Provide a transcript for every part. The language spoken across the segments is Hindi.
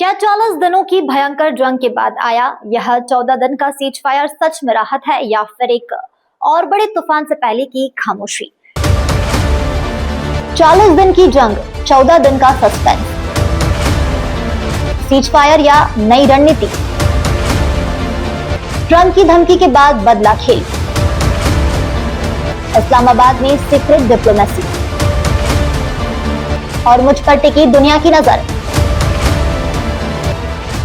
क्या 40 दिनों की भयंकर जंग के बाद आया यह 14 दिन का सीज फायर सच में राहत है या फिर एक और बड़े तूफान से पहले की खामोशी? 40 दिन की जंग, 14 दिन का सस्पेंस, सीज फायर या नई रणनीति? ट्रंप की धमकी के बाद बदला खेल, इस्लामाबाद में सीक्रेट डिप्लोमेसी और मुझ पर टिकी दुनिया की नजर।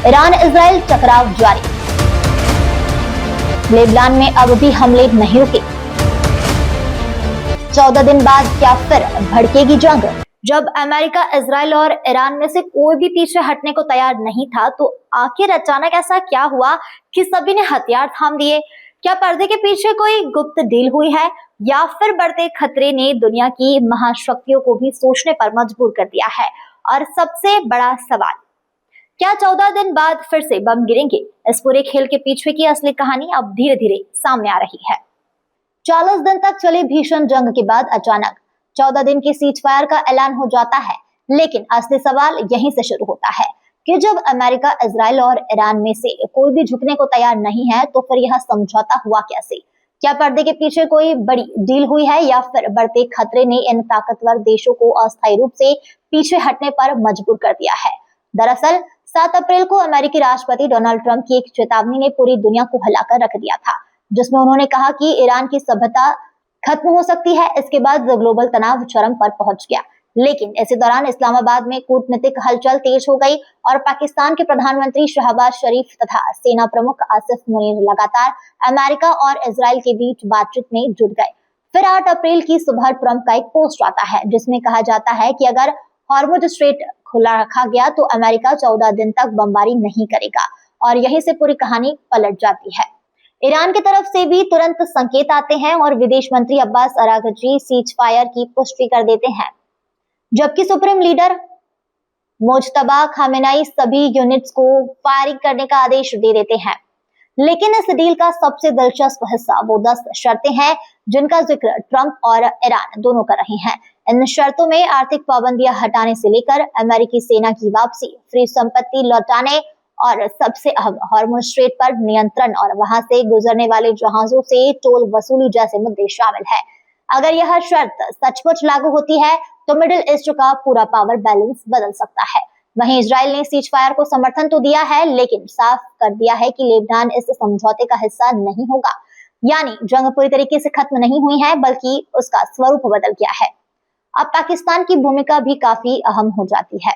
ईरान इजराइल टकराव जारी, लेबनान में अब भी हमले नहीं रुके। 14 दिन बाद क्या फिर भड़केगी जंग? जब अमेरिका, इजराइल और ईरान में से कोई भी पीछे हटने को तैयार नहीं था, तो आखिर अचानक ऐसा क्या हुआ कि सभी ने हथियार थाम दिए? क्या पर्दे के पीछे कोई गुप्त डील हुई है या फिर बढ़ते खतरे ने दुनिया की महाशक्तियों को भी सोचने पर मजबूर कर दिया है? और सबसे बड़ा सवाल, क्या 14 दिन बाद फिर से बम गिरेंगे? इस पूरे खेल के पीछे की असली कहानी अब धीरे धीरे सामने आ रही है। 40 दिन तक चले भीषण जंग के बाद अचानक 14 दिन की सीज फायर का ऐलान हो जाता है, लेकिन असली सवाल यहीं से शुरू होता है कि जब अमेरिका, इजराइल और ईरान में से कोई भी झुकने को तैयार नहीं है, तो फिर यह समझौता हुआ कैसे? क्या पर्दे के पीछे कोई बड़ी डील हुई है या फिर बढ़ते खतरे ने इन ताकतवर देशों को अस्थायी रूप से पीछे हटने पर मजबूर कर दिया है? दरअसल 7 अप्रैल को अमेरिकी राष्ट्रपति डोनाल्ड ट्रंप की एक चेतावनी ने पूरी दुनिया को हिलाकर रख दिया था, जिसमें उन्होंने कहा कि ईरान की सभ्यता खत्म हो सकती है। इसके बाद ग्लोबल तनाव चरम पर पहुंच गया, लेकिन इसी दौरान इस्लामाबाद में कूटनीतिक हलचल तेज हो गई और पाकिस्तान के प्रधानमंत्री शहबाज शरीफ तथा सेना प्रमुख आसिफ मुनीर लगातार अमेरिका और इजराइल के बीच बातचीत में जुट गए। फिर 8 अप्रैल की सुबह ट्रंप का एक पोस्ट आता है, जिसमें कहा जाता है कि अगर हॉर्मुज स्ट्रेट खुला रखा गया तो अमेरिका 14 दिन तक बमबारी नहीं करेगा, और यहीं से पूरी कहानी पलट जाती है। ईरान की तरफ से भी तुरंत संकेत आते हैं और विदेश मंत्री अब्बास अरागची सीज फायर की पुष्टि कर देते हैं, जबकि सुप्रीम लीडर मुज्तबा खामेनेई सभी यूनिट्स को फायरिंग करने का आदेश दे देते हैं। लेकिन इस डील का सबसे दिलचस्प हिस्सा वो 10 शर्तें हैं जिनका जिक्र ट्रंप और ईरान दोनों कर रहे हैं। इन शर्तों में आर्थिक पाबंदियां हटाने से लेकर अमेरिकी सेना की वापसी, फ्री संपत्ति लौटाने और सबसे अहम हॉर्मुज स्ट्रेट पर नियंत्रण और वहां से गुजरने वाले जहाजों से टोल वसूली जैसे मुद्दे शामिल है। अगर यह शर्त सचमुच लागू होती है तो मिडिल ईस्ट का पूरा पावर बैलेंस बदल सकता है। वहीं इजराइल ने सीज फायर को समर्थन तो दिया है, लेकिन साफ कर दिया है कि लेबनान इस समझौते का हिस्सा नहीं होगा। यानी जंग पूरी तरीके से खत्म नहीं हुई है, बल्कि उसका स्वरूप बदल गया है। अब पाकिस्तान की भूमिका भी काफी अहम हो जाती है,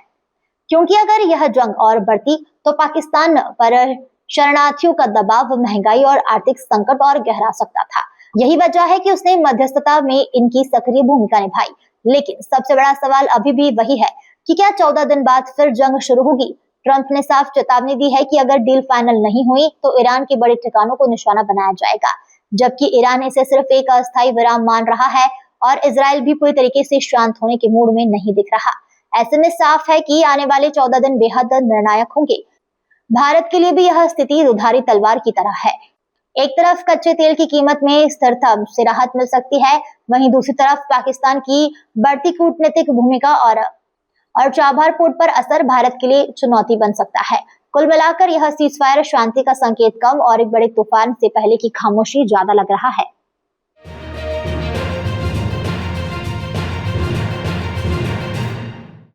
क्योंकि अगर यह जंग और बढ़ती तो पाकिस्तान पर शरणार्थियों का दबाव, महंगाई और आर्थिक संकट और गहरा सकता था। यही वजह है कि उसने मध्यस्थता में इनकी सक्रिय भूमिका निभाई। लेकिन सबसे बड़ा सवाल अभी भी वही है कि क्या 14 दिन बाद फिर जंग शुरू होगी? ट्रंप ने साफ चेतावनी दी है कि अगर डील फाइनल नहीं हुई तो ईरान के बड़े ठिकानों को निशाना बनाया जाएगा, जबकि ईरान इसे सिर्फ एक अस्थायी विराम मान रहा है और इजराइल भी पूरी तरीके से शांत होने के मूड में नहीं दिख रहा। ऐसे में साफ है कि आने वाले 14 दिन बेहद निर्णायक होंगे। भारत के लिए भी यह स्थिति दुधारी तलवार की तरह है। एक तरफ कच्चे तेल की कीमत में स्थिरता से राहत मिल सकती है, वहीं दूसरी तरफ पाकिस्तान की बढ़ती कूटनीतिक भूमिका और चाबहार पोर्ट पर असर भारत के लिए चुनौती बन सकता है। कुल मिलाकर यह सीज फायर शांति का संकेत कम और एक बड़े तूफान से पहले की खामोशी ज्यादा लग रहा है।